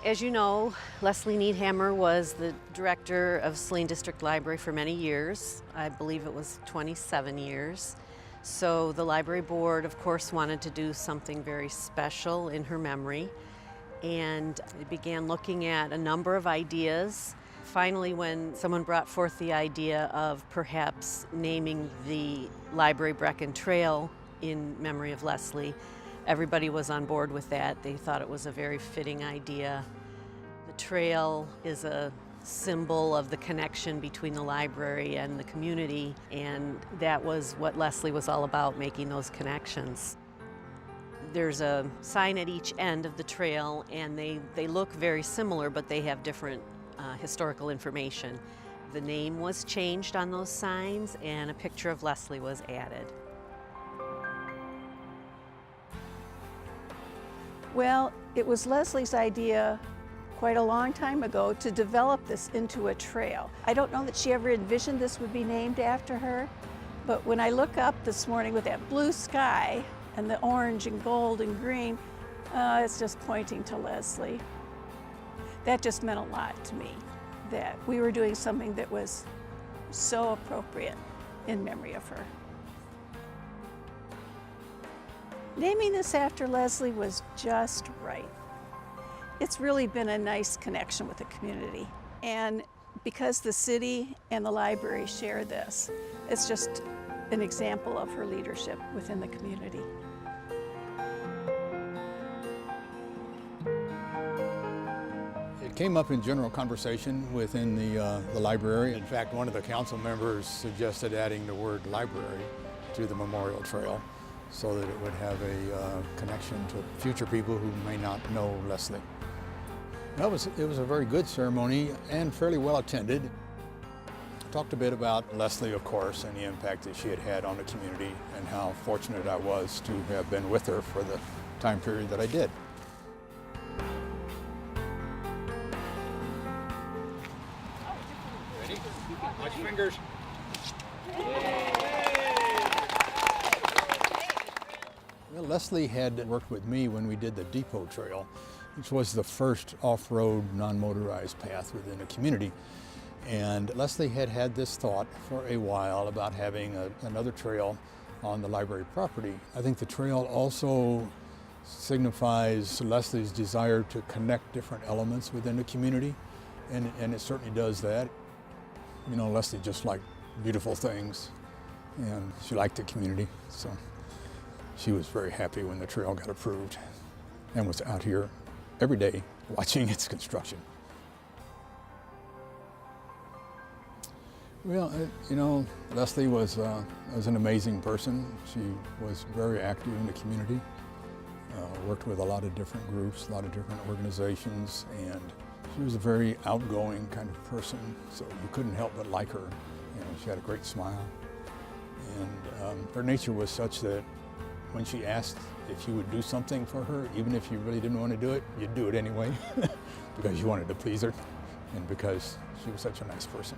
As you know, Leslee Niethammer was the director of Saline District Library for many years. I believe it was 27 years. So the library board, of course, wanted to do something very special in her memory, and it began looking at a number of ideas. Finally, when someone brought forth the idea of perhaps naming the library Brecken Trail in memory of Leslee, everybody was on board with that. They thought it was a very fitting idea. The trail is a symbol of the connection between the library and the community, and that was what Leslee was all about, making those connections. There's a sign at each end of the trail, and they look very similar, but they have different historical information. The name was changed on those signs, and a picture of Leslee was added. Well, it was Leslee's idea quite a long time ago to develop this into a trail. I don't know that she ever envisioned this would be named after her, but when I look up this morning with that blue sky and the orange and gold and green, it's just pointing to Leslee. That just meant a lot to me, that we were doing something that was so appropriate in memory of her. Naming this after Leslee was just right. It's really been a nice connection with the community. And because the city and the library share this, it's just an example of her leadership within the community. It came up in general conversation within the library. In fact, one of the council members suggested adding the word library to the Memorial Trail, so that it would have a connection to future people who may not know Leslee. It was a very good ceremony and fairly well attended. Talked a bit about Leslee, of course, and the impact that she had had on the community, and how fortunate I was to have been with her for the time period that I did. Ready? Watch your fingers. Well, Leslee had worked with me when we did the Depot Trail, which was the first off-road, non-motorized path within the community. And Leslee had had this thought for a while about having another trail on the library property. I think the trail also signifies Leslee's desire to connect different elements within the community, and it certainly does that. You know, Leslee just liked beautiful things, and she liked the community, so she was very happy when the trail got approved and was out here every day watching its construction. Well, you know, Leslee was an amazing person. She was very active in the community, worked with a lot of different groups, a lot of different organizations, and she was a very outgoing kind of person, so you couldn't help but like her. You know, she had a great smile, and her nature was such that when she asked if you would do something for her, even if you really didn't want to do it, you'd do it anyway because you wanted to please her and because she was such a nice person.